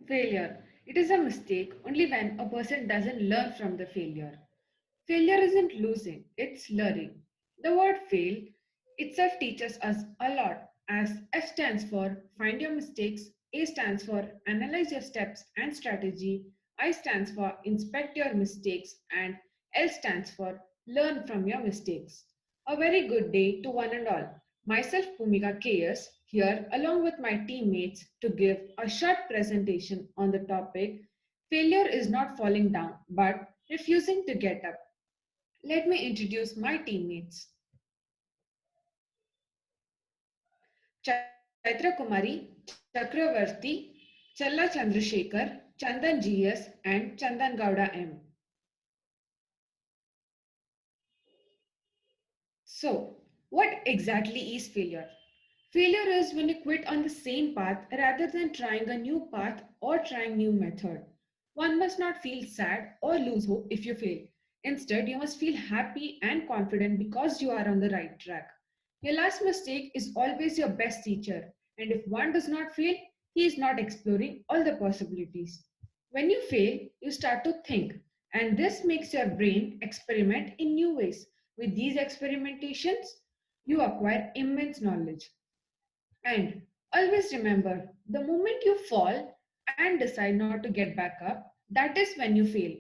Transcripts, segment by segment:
Failure. It is a mistake only when a person doesn't learn from the failure. Failure isn't losing, it's learning. The word fail itself teaches us a lot, as F stands for find your mistakes, A stands for analyze your steps and strategy, I stands for inspect your mistakes, and L stands for learn from your mistakes. A very good day to one and all. Myself, Bhumika KS, here along with my teammates to give a short presentation on the topic failure is not falling down but refusing to get up. Let me introduce my teammates Chaitra Kumari, Chakravarti, Challa Chandrasekhar, Chandan GS, and Chandan Gowda M. So, what exactly is failure? Failure is when you quit on the same path rather than trying a new path or trying new method. One must not feel sad or lose hope if you fail. Instead, you must feel happy and confident because you are on the right track. Your last mistake is always your best teacher, and if one does not fail, he is not exploring all the possibilities. When you fail, you start to think, and this makes your brain experiment in new ways. With these experimentations, you acquire immense knowledge. And always remember the moment you fall and decide not to get back up, that is when you fail.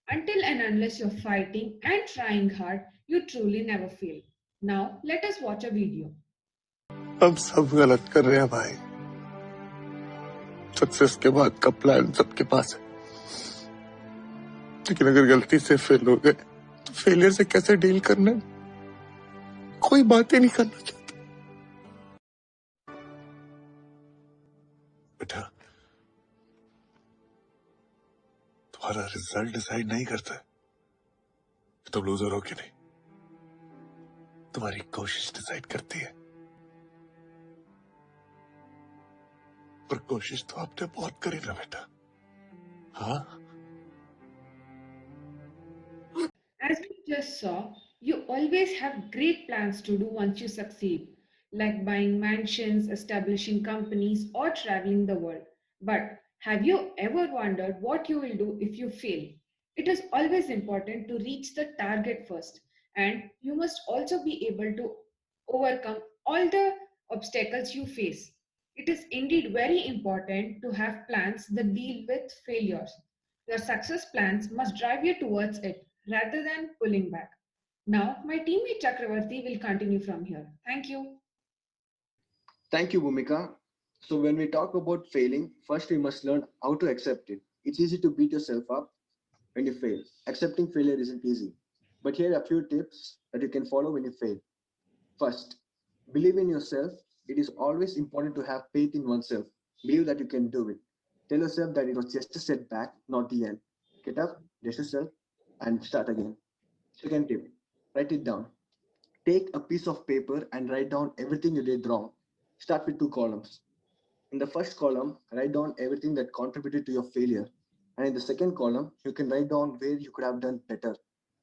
Until and unless you're fighting and trying hard, you truly never fail. Now, let us watch a video. हम सब गलत कर रहे हैं भाई। Success के बाद का प्लान सबके पास है, लेकिन अगर गलती से फेल हो गए तो फेलियर से कैसे डील करना है, कोई बात ही नहीं करना चाहता। बेटा, तुम्हारा रिजल्ट डिसाइड नहीं करता है कि तुम लूजर हो कि नहीं, तुम्हारी कोशिश डिसाइड करती है। पर कोशिश तो आपने बहुत करी ना बेटा, हाँ? As we just saw, you always have great plans to do once you succeed, like buying mansions, establishing companies, or traveling the world. But have you ever wondered what you will do if you fail? It is always important to reach the target first, and you must also be able to overcome all the obstacles you face. It is indeed very important to have plans that deal with failures. Your success plans must drive you towards it rather than pulling back. Now, my teammate Chakravarti will continue from here. Thank you. Thank you, Bhumika. So, when we talk about failing, first we must learn how to accept it. It's easy to beat yourself up when you fail. Accepting failure isn't easy. But here are a few tips that you can follow when you fail. First, believe in yourself. It is always important to have faith in oneself. Believe that you can do it. Tell yourself that it was just a setback, not the end. Get up, dust yourself, and start again. Second tip, write it down. Take a piece of paper and write down everything you did wrong. Start with two columns. In the first column, write down everything that contributed to your failure. And in the second column, you can write down where you could have done better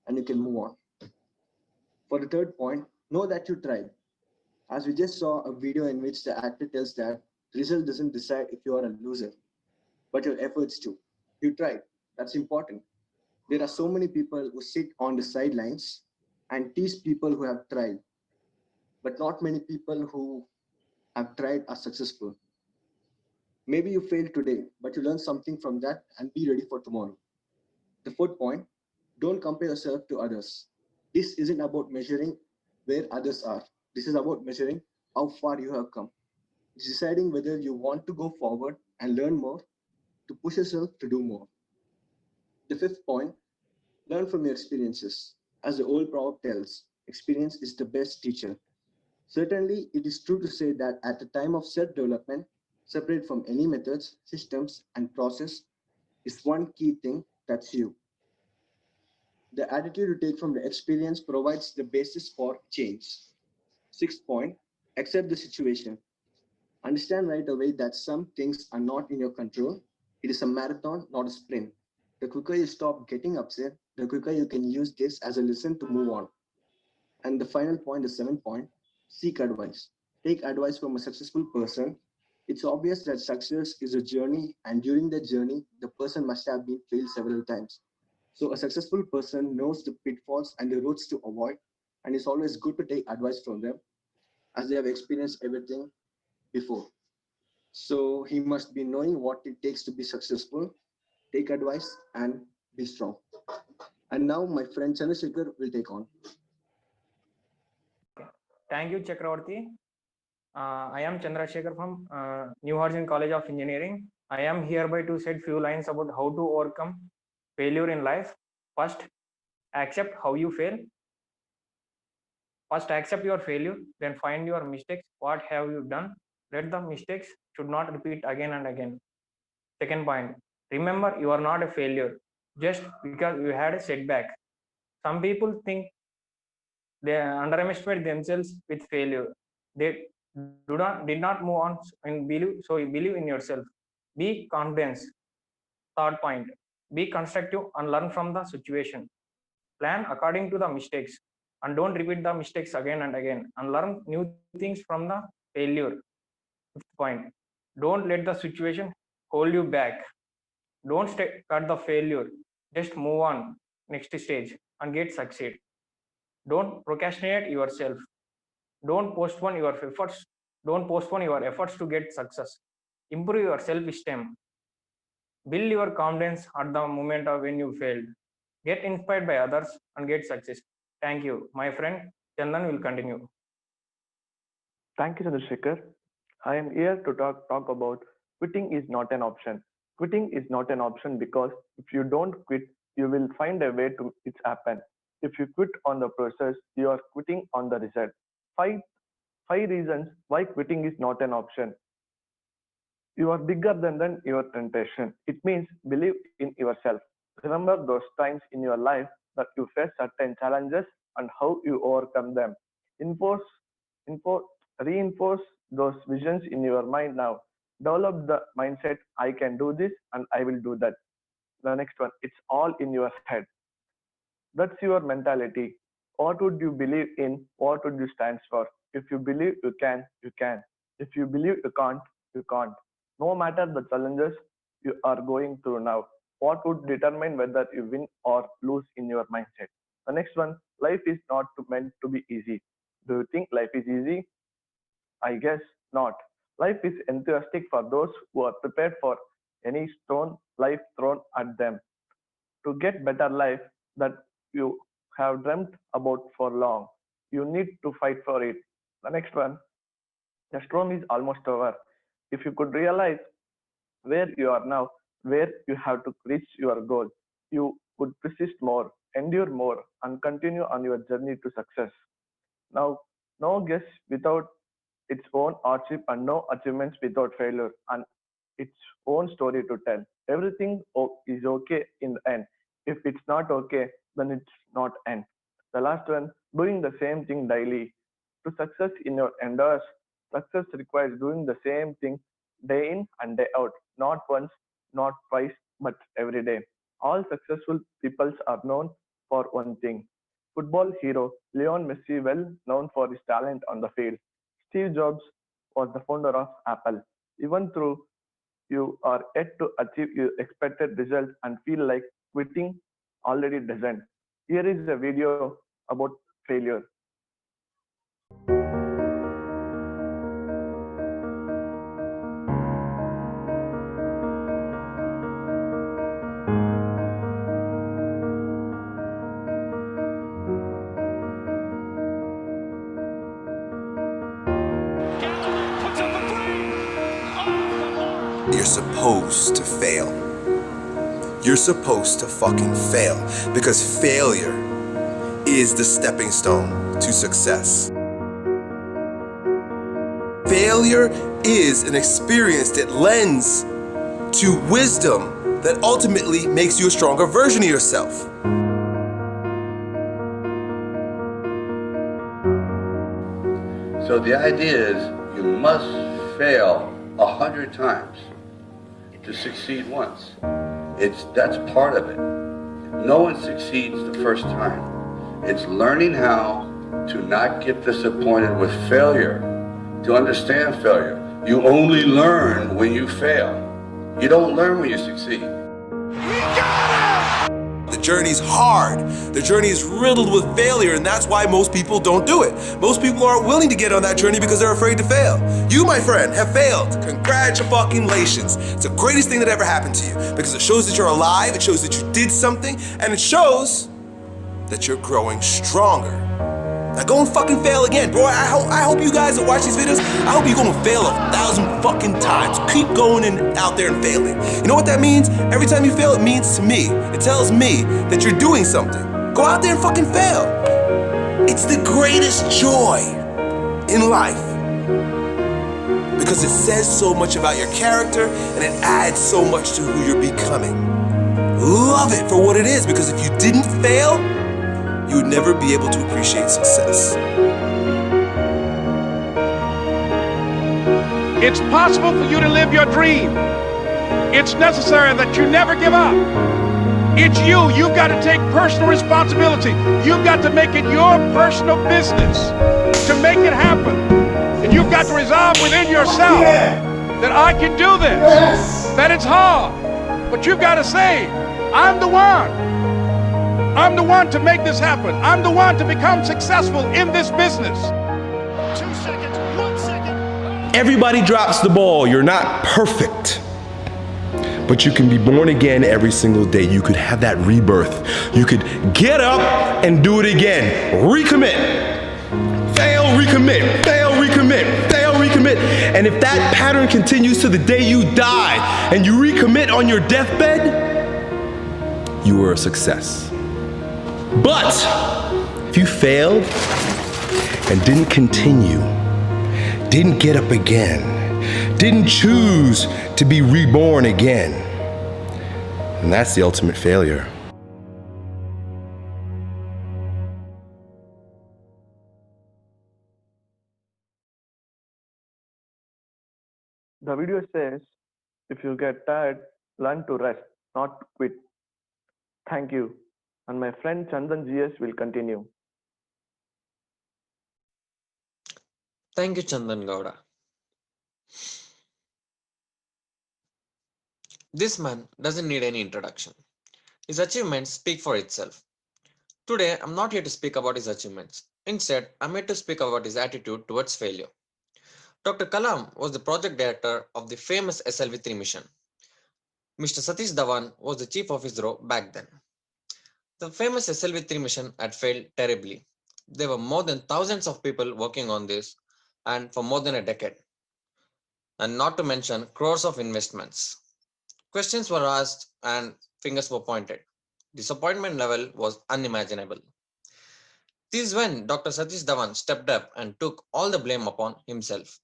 and you can move on. For the third point, know that you tried. As we just saw a video in which the actor tells that the result doesn't decide if you are a loser, but your efforts do. You tried. That's important. There are so many people who sit on the sidelines and tease people who have tried, but not many people who have tried are successful. Maybe you failed today, but you learn something from that and be ready for tomorrow. The fourth point, don't compare yourself to others. This isn't about measuring where others are. This is about measuring how far you have come. It's deciding whether you want to go forward and learn more, to push yourself to do more. The fifth point, learn from your experiences. As the old proverb tells, experience is the best teacher. Certainly, it is true to say that at the time of self development, separate from any methods, systems, and process, is one key thing, that's you. The attitude you take from the experience provides the basis for change. Sixth point, accept the situation. Understand right away that some things are not in your control. It is a marathon, not a sprint. The quicker you stop getting upset, the quicker you can use this as a lesson to move on. And the final point, the seventh point, seek advice. Take advice from a successful person. It's obvious that success is a journey, and during that journey, the person must have been failed several times. So, a successful person knows the pitfalls and the routes to avoid, and it's always good to take advice from them as they have experienced everything before. So, he must be knowing what it takes to be successful, take advice, and be strong. And now, my friend Chandrasekhar will take on. Thank you, Chakravarti. I am Chandrasekhar from New Horizon College of Engineering. I am hereby to say few lines about how to overcome failure in life. First, accept how you fail. First, accept your failure. Then find your mistakes. What have you done? Let the mistakes should not repeat again and again. Second point, remember you are not a failure just because you had a setback. Some people think they underestimate themselves with failure. They did not move on and believe, so you believe in yourself. Be confident. Third point, be constructive and learn from the situation. Plan according to the mistakes and don't repeat the mistakes again and again, and learn new things from the failure. Fifth point, don't let the situation hold you back. Don't cut the failure, just move on next stage and get succeed. Don't procrastinate yourself. Don't postpone your efforts. Don't postpone your efforts to get success. Improve your self-esteem. Build your confidence at the moment of when you failed. Get inspired by others and get success. Thank you. My friend Chandan will continue. Thank you, Chandrasekhar. I am here to talk about quitting is not an option. Quitting is not an option because if you don't quit, you will find a way to it happen. If you quit on the process, you are quitting on the result. Five, five reasons why quitting is not an option. You are bigger than your temptation. It means believe in yourself. Remember those times in your life that you face certain challenges and how you overcome them. Enforce, enforce, reinforce those visions in your mind now. Develop the mindset I can do this and I will do that. The next one, it's all in your head. That's your mentality. What would you believe in? What would you stand for? If you believe you can, you can. If you believe you can't, you can't. No matter the challenges you are going through now, what would determine whether you win or lose in your mindset? The next one, life is not meant to be easy. Do you think life is easy? I guess not. Life is enthusiastic for those who are prepared for any stone life thrown at them to get better life that you have dreamt about for long. You need to fight for it. The next one, the storm is almost over. If you could realize where you are now, where you have to reach your goal, you would persist more, endure more, and continue on your journey to success. Now, no guess without its own hardship and no achievements without failure and its own story to tell. Everything is okay in the end. If it's not okay, then it's not end. The last one, doing the same thing daily. To success in your endeavors, success requires doing the same thing day in and day out, not once, not twice, but every day. All successful peoples are known for one thing. Football hero Leon Messi, well known for his talent on the field. Steve Jobs was the founder of Apple. Even though you are yet to achieve your expected result and feel like quitting already doesn't. Here is a video about failure. You're supposed to fail. You're supposed to fucking fail because failure is the stepping stone to success. Failure is an experience that lends to wisdom that ultimately makes you a stronger version of yourself. So the idea is you must fail 100 times to succeed once. That's part of it. No one succeeds the first time. It's learning how to not get disappointed with failure, to understand failure. You only learn when you fail. You don't learn when you succeed. The journey's hard. The journey is riddled with failure, and that's why most people don't do it. Most people aren't willing to get on that journey because they're afraid to fail. You, my friend, have failed. Congratulations. It's the greatest thing that ever happened to you because it shows that you're alive, it shows that you did something, and it shows that you're growing stronger. Now go and fucking fail again, bro. I hope you guys that watch these videos, I hope you're gonna fail 1,000 fucking times. Keep going and out there and failing. You know what that means? Every time you fail, it means to me, it tells me that you're doing something. Go out there and fucking fail. It's the greatest joy in life because it says so much about your character and it adds so much to who you're becoming. Love it for what it is because if you didn't fail, you would never be able to appreciate success. It's possible for you to live your dream. It's necessary that you never give up. It's you. You've got to take personal responsibility. You've got to make it your personal business to make it happen. And you've got to resolve within yourself that I can do this, that it's hard. But you've got to say, I'm the one. I'm the one to make this happen. I'm the one to become successful in this business. 2 seconds, 1 second. Everybody drops the ball. You're not perfect. But you can be born again every single day. You could have that rebirth. You could get up and do it again. Recommit. Fail, recommit. Fail, recommit. Fail, recommit. And if that pattern continues to the day you die and you recommit on your deathbed, you are a success. But if you failed and didn't continue, didn't get up again, didn't choose to be reborn again, and that's the ultimate failure. The video says, if you get tired, learn to rest, not quit. Thank you. And my friend Chandan GS will continue. Thank you, Chandan Gowda. This man doesn't need any introduction. His achievements speak for itself. Today, I'm not here to speak about his achievements. Instead, I'm here to speak about his attitude towards failure. Dr. Kalam was the project director of the famous SLV-3 mission. Mr. Satish Dhawan was the chief of ISRO back then. The famous SLV-3 mission had failed terribly. There were more than thousands of people working on this and for more than a decade. And not to mention crores of investments. Questions were asked and fingers were pointed. Disappointment level was unimaginable. This is when Dr. Satish Dhawan stepped up and took all the blame upon himself.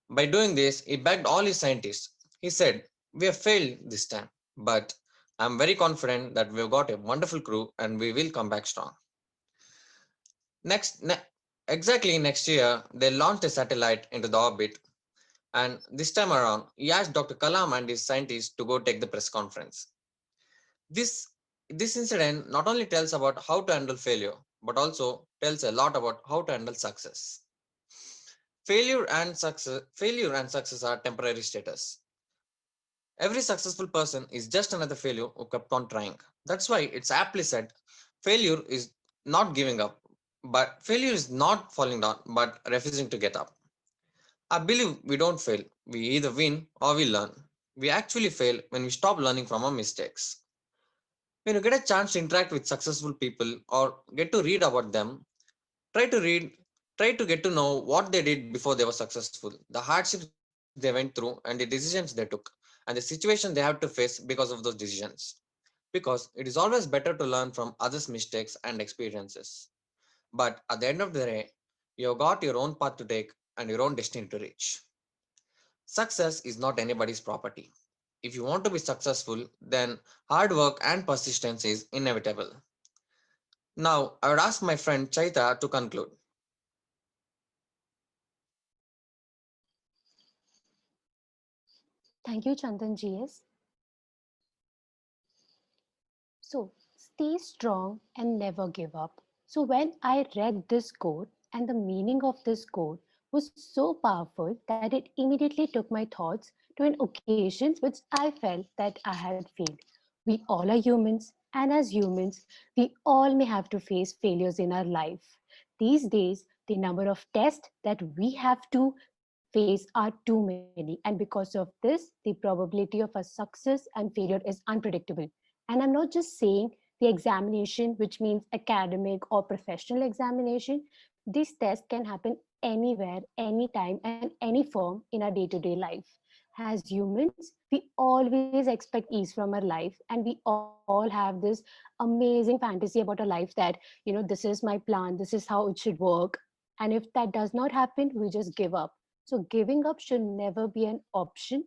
By doing this, he begged all his scientists. He said, "We have failed this time, but I'm very confident that we've got a wonderful crew and we will come back strong." Exactly next year, they launched a satellite into the orbit, and this time around, he asked Dr. Kalam and his scientists to go take the press conference. This this incident not only tells about how to handle failure, but also tells a lot about how to handle success. Failure and success are temporary status. Every successful person is just another failure who kept on trying. That's why it's aptly said, failure is not giving up, but failure is not falling down, but refusing to get up. I believe we don't fail. We either win or we learn. We actually fail when we stop learning from our mistakes. When you get a chance to interact with successful people or get to read about them, try to read, try to get to know what they did before they were successful, the hardships they went through, and the decisions they took, and the situation they have to face because of those decisions. Because it is always better to learn from others' mistakes and experiences. But at the end of the day, you have got your own path to take and your own destiny to reach. Success is not anybody's property. If you want to be successful, then hard work and persistence is inevitable. Now, I would ask my friend Chaita to conclude. Thank you, Chandan GS. So, stay strong and never give up. So, when I read this quote and the meaning of this quote was so powerful that it immediately took my thoughts to an occasion which I felt that I had failed. We all are humans, and as humans, we all may have to face failures in our life. These days, the number of tests that we have to face are too many, and because of this, the probability of a success and failure is unpredictable. And I'm not just saying the examination, which means academic or professional examination. These tests can happen anywhere, anytime, and any form in our day to day life. As humans, we always expect ease from our life, and we all have this amazing fantasy about our life that, this is my plan, this is how it should work. And if that does not happen, we just give up. So, giving up should never be an option.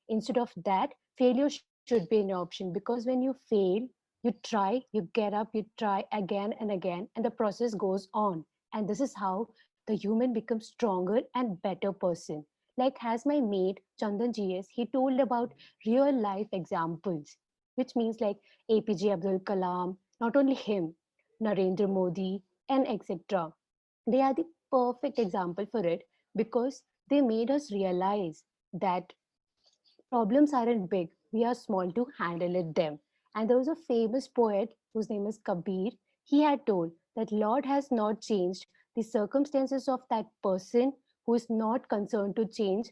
Instead of that, failure should be an option because when you fail, you try, you get up, you try again and again, and the process goes on. And this is how the human becomes stronger and better person. Like as my mate Chandan GS, he told about real life examples, which means like APJ Abdul Kalam, not only him, Narendra Modi, and etc. They are the perfect example for it because they made us realize that problems aren't big, we are small to handle it them. And there was a famous poet whose name is Kabir. He had told that Lord has not changed the circumstances of that person who is not concerned to change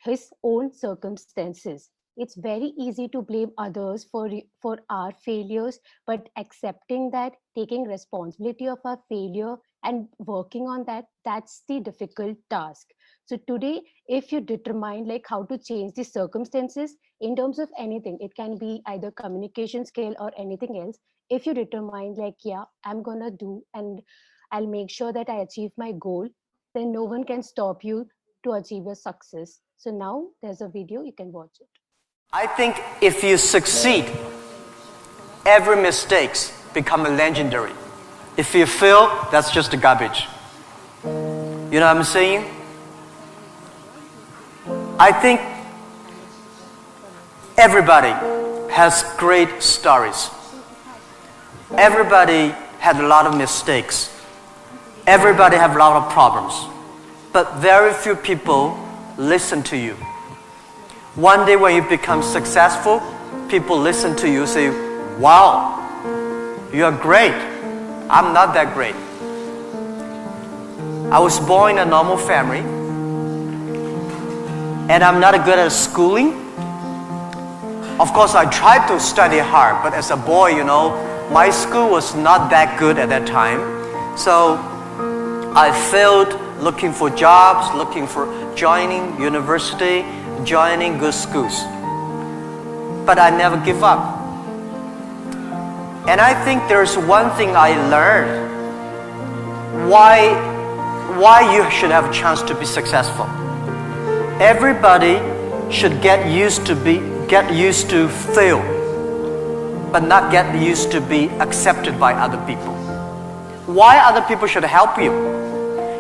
his own circumstances. It's very easy to blame others for our failures, but accepting that, taking responsibility of our failure and working on that, that's the difficult task. So today, if you determine like how to change the circumstances in terms of anything, it can be either communication skill or anything else. If you determine like, yeah, I'm gonna do and I'll make sure that I achieve my goal, then no one can stop you to achieve your success. So now there's a video, you can watch it. I think if you succeed, every mistakes become legendary. If you fail, that's just garbage. You know what I'm saying? I think everybody has great stories. Everybody had a lot of mistakes. Everybody have a lot of problems. But very few people listen to you. One day when you become successful, people listen to you, say, wow, you are great. I'm not that great. I was born in a normal family, and I'm not good at schooling. Of course, I tried to study hard, but as a boy, my school was not that good at that time. So I failed looking for jobs, looking for joining university, joining good schools. But I never give up. And I think there's one thing I learned. Why you should have a chance to be successful. Everybody should get used to fail, but not get used to be accepted by other people. Why other people should help you?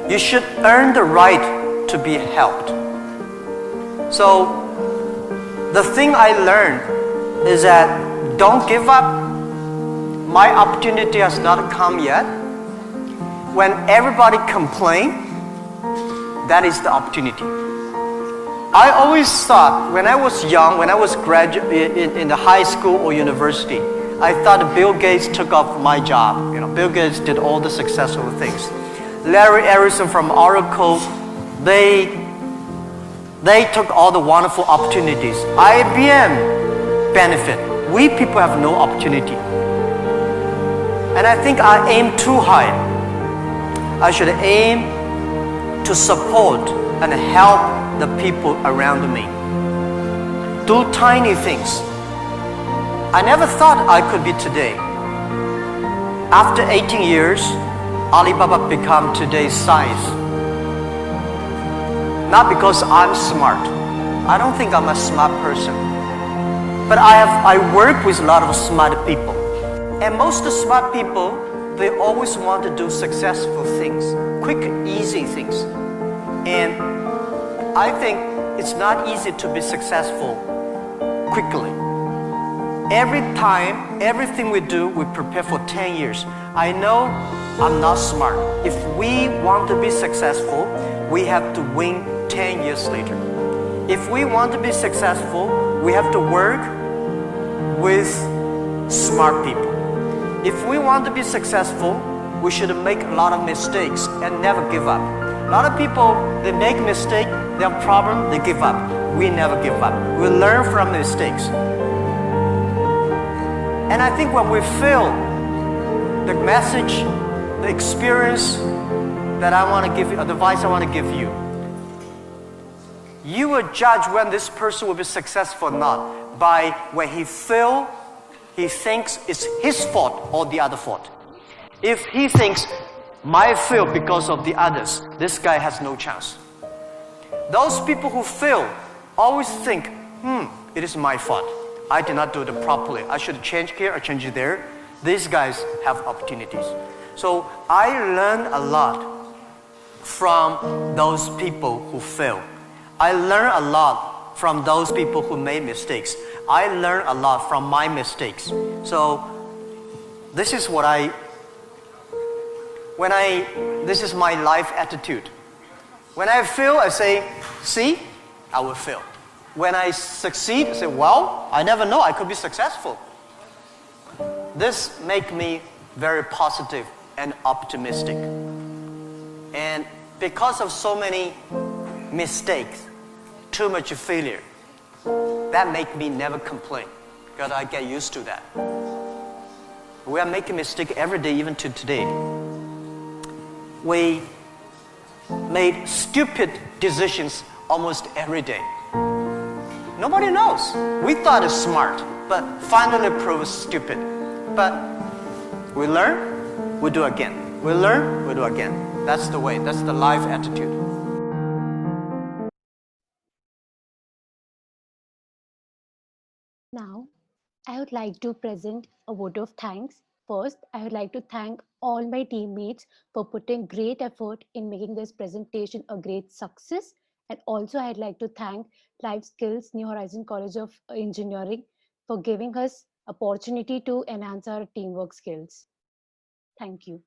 You should earn the right to be helped. So the thing I learned is that don't give up. My opportunity has not come yet. When everybody complains, that is the opportunity. I always thought when I was young, when I was in the high school or university, I thought Bill Gates took off my job. Bill Gates did all the successful things. Larry Ellison from Oracle, they took all the wonderful opportunities. IBM benefit. We people have no opportunity. And I think I aim too high. I should aim to support and help the people around me. Do tiny things. I never thought I could be today. After 18 years, Alibaba become today's size. Not because I'm smart. I don't think I'm a smart person. But I work with a lot of smart people. And most of the smart people, they always want to do successful things, quick, easy things. And I think it's not easy to be successful quickly. Every time, everything we do, we prepare for 10 years. I know I'm not smart. If we want to be successful, we have to win 10 years later. If we want to be successful, we have to work with smart people. If we want to be successful, we should make a lot of mistakes and never give up. A lot of people, they make mistake, they have problem, they give up. We never give up. We learn from mistakes. And I think when we fail, the message, the experience that I want to give you, advice I want to give you, you will judge when this person will be successful or not by when he fail, he thinks it's his fault or the other fault. If he thinks, my fail because of the others, this guy has no chance. Those people who fail always think, it is my fault. I did not do it properly. I should change here or change there. These guys have opportunities. So I learned a lot from those people who fail. I learned a lot from those people who made mistakes. I learned a lot from my mistakes. So this is what this is my life attitude. When I fail, I say, see, I will fail. When I succeed, I say, well, I never know, I could be successful. This makes me very positive and optimistic. And because of so many mistakes, too much failure, that makes me never complain, because I get used to that. We are making mistakes every day, even to today. We made stupid decisions almost every day. Nobody knows. We thought it's smart, but finally proved stupid. But we learn, we do again. We learn, we do again. That's the way, that's the life attitude. Now, I would like to present a vote of thanks. First, I would like to thank all my teammates for putting great effort in making this presentation a great success. And also, I'd like to thank Life Skills New Horizon College of Engineering for giving us opportunity to enhance our teamwork skills. Thank you.